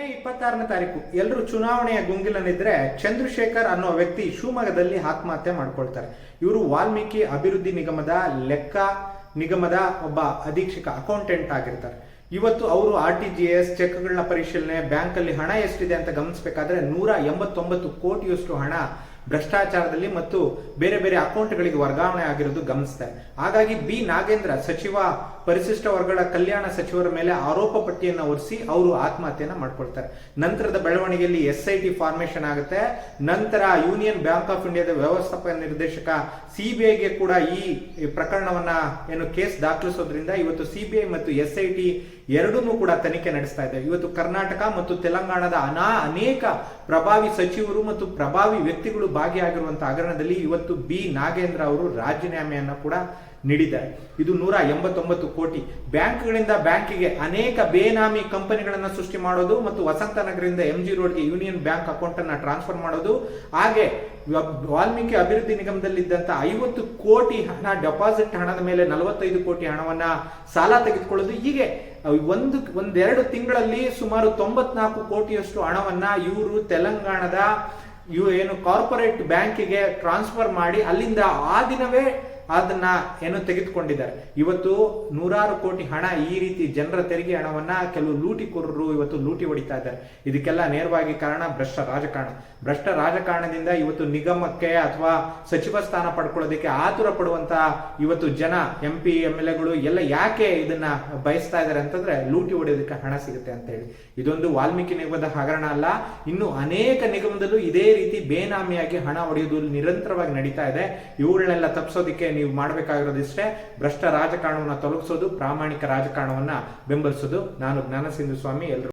ಮೇ 26ನೇ ತಾರೀಕು ಎಲ್ಲರೂ ಚುನಾವಣೆಯ ಗುಂಗಿಲನಿದ್ರೆ ಚಂದ್ರಶೇಖರ್ ಅನ್ನೋ ವ್ಯಕ್ತಿ ಶಿವಮೊಗ್ಗದಲ್ಲಿ ಆತ್ಮಹತ್ಯೆ ಮಾಡ್ಕೊಳ್ತಾರೆ. ಇವರು ವಾಲ್ಮೀಕಿ ಅಭಿವೃದ್ಧಿ ನಿಗಮದ ಲೆಕ್ಕ ನಿಗಮದ ಒಬ್ಬ ಅಧೀಕ್ಷಕ ಅಕೌಂಟೆಂಟ್ ಆಗಿರ್ತಾರೆ. ಇವತ್ತು ಅವರು RTGS ಚೆಕ್ಗಳನ್ನ ಪರಿಶೀಲನೆ, ಬ್ಯಾಂಕಲ್ಲಿ ಹಣ ಎಷ್ಟಿದೆ ಅಂತ ಗಮನಿಸಬೇಕಾದ್ರೆ 189 ಕೋಟಿಯಷ್ಟು ಹಣ ಭ್ರಷ್ಟಾಚಾರದಲ್ಲಿ ಮತ್ತು ಬೇರೆ ಬೇರೆ ಅಕೌಂಟ್ಗಳಿಗೆ ವರ್ಗಾವಣೆ ಆಗಿರೋದು ಗಮನಿಸ್ತಾರೆ. ಹಾಗಾಗಿ ಬಿ ನಾಗೇಂದ್ರ ಸಚಿವ ಪರಿಶಿಷ್ಟ ವರ್ಗಗಳ ಕಲ್ಯಾಣ ಸಚಿವರ ಮೇಲೆ ಆರೋಪ ಪಟ್ಟಿಯನ್ನು ಹೊರಿಸಿ ಅವರು ಆತ್ಮಹತ್ಯೆಯನ್ನ ಮಾಡ್ಕೊಳ್ತಾರೆ. ನಂತರದ ಬೆಳವಣಿಗೆಯಲ್ಲಿ SIT ಫಾರ್ಮೇಶನ್ ಆಗುತ್ತೆ. ನಂತರ ಯೂನಿಯನ್ ಬ್ಯಾಂಕ್ ಆಫ್ ಇಂಡಿಯಾದ ವ್ಯವಸ್ಥಾಪಕ ನಿರ್ದೇಶಕ CBIಗೆ ಕೂಡ ಈ ಪ್ರಕರಣವನ್ನ ಕೇಸ್ ದಾಖಲಿಸೋದ್ರಿಂದ ಇವತ್ತು CBI ಮತ್ತು SIT ಎರಡನ್ನೂ ಕೂಡ ತನಿಖೆ ನಡೆಸ್ತಾ ಇದೆ. ಇವತ್ತು ಕರ್ನಾಟಕ ಮತ್ತು ತೆಲಂಗಾಣದ ಅನೇಕ ಪ್ರಭಾವಿ ಸಚಿವರು ಮತ್ತು ಪ್ರಭಾವಿ ವ್ಯಕ್ತಿಗಳು ಭಾಗಿಯಾಗಿರುವಂತಹ ಹಗರಣದಲ್ಲಿ ಇವತ್ತು ಬಿ ನಾಗೇಂದ್ರ ಅವರು ರಾಜೀನಾಮೆಯನ್ನು ಕೂಡ ನೀಡಿದ್ದಾರೆ. ಇದು 189 ಕೋಟಿ. ಬ್ಯಾಂಕ್ಗಳಿಂದ ಬ್ಯಾಂಕಿಗೆ ಅನೇಕ ಬೇನಾಮಿ ಕಂಪನಿಗಳನ್ನು ಸೃಷ್ಟಿ ಮಾಡೋದು ಮತ್ತು ವಸಂತನಗರದಿಂದ MG ರೋಡ್ಗೆ ಯೂನಿಯನ್ ಬ್ಯಾಂಕ್ ಅಕೌಂಟ್ ಅನ್ನ ಟ್ರಾನ್ಸ್ಫರ್ ಮಾಡೋದು, ಹಾಗೆ ವಾಲ್ಮೀಕಿ ಅಭಿವೃದ್ಧಿ ನಿಗಮದಲ್ಲಿದ್ದಂತ 50 ಕೋಟಿ ಹಣ ಡೆಪಾಸಿಟ್ ಹಣದ ಮೇಲೆ 45 ಕೋಟಿ ಹಣವನ್ನ ಸಾಲ ತೆಗೆದುಕೊಳ್ಳೋದು, ಹೀಗೆ ಒಂದೆರಡು ತಿಂಗಳಲ್ಲಿ ಸುಮಾರು 94 ಕೋಟಿಯಷ್ಟು ಹಣವನ್ನ ಇವರು ತೆಲಂಗಾಣದ ಕಾರ್ಪೊರೇಟ್ ಬ್ಯಾಂಕಿಗೆ ಟ್ರಾನ್ಸ್ಫರ್ ಮಾಡಿ ಅಲ್ಲಿಂದ ಆ ದಿನವೇ ಅದನ್ನ ತೆಗೆದುಕೊಂಡಿದ್ದಾರೆ. ಇವತ್ತು 100 ಕೋಟಿ ಹಣ ಈ ರೀತಿ ಜನರ ತೆರಿಗೆ ಹಣವನ್ನ ಕೆಲವು ಲೂಟಿಕೋರರು ಇವತ್ತು ಲೂಟಿ ಹೊಡಿತಾ ಇದ್ದಾರೆ. ಇದಕ್ಕೆಲ್ಲ ನೇರವಾಗಿ ಕಾರಣ ಭ್ರಷ್ಟ ರಾಜಕಾರಣದಿಂದ ಇವತ್ತು ನಿಗಮಕ್ಕೆ ಅಥವಾ ಸಚಿವ ಸ್ಥಾನ ಪಡ್ಕೊಳ್ಳೋದಕ್ಕೆ ಆತುರ ಪಡುವಂತ ಇವತ್ತು ಜನ MP MLAಗಳು ಎಲ್ಲ ಯಾಕೆ ಇದನ್ನ ಬಯಸ್ತಾ ಇದ್ದಾರೆ ಅಂತಂದ್ರೆ ಲೂಟಿ ಹೊಡೆಯೋದಕ್ಕೆ ಹಣ ಸಿಗುತ್ತೆ ಅಂತ ಹೇಳಿ. ಇದೊಂದು ವಾಲ್ಮೀಕಿ ನಿಗಮದ ಹಗರಣ ಅಲ್ಲ, ಇನ್ನು ಅನೇಕ ನಿಗಮದಲ್ಲೂ ಇದೇ ರೀತಿ ಬೇನಾಮಿಯಾಗಿ ಹಣ ಹೊಡೆಯೋದು ನಿರಂತರವಾಗಿ ನಡೀತಾ ಇದೆ. ಇವುಗಳನ್ನೆಲ್ಲ ತಪ್ಪಿಸೋದಕ್ಕೆ ನೀವು ಮಾಡಬೇಕಾಗಿರೋದಿಷ್ಟೇ, ಭ್ರಷ್ಟ ರಾಜಕಾರಣವನ್ನ ತೊಲಗಿಸೋದು, ಪ್ರಾಮಾಣಿಕ ರಾಜಕಾರಣವನ್ನ ಬೆಂಬಲಿಸೋದು. ನಾನು ಜ್ಞಾನ ಸಿಂಧು ಸ್ವಾಮಿ. ಎಲ್ಲರೂ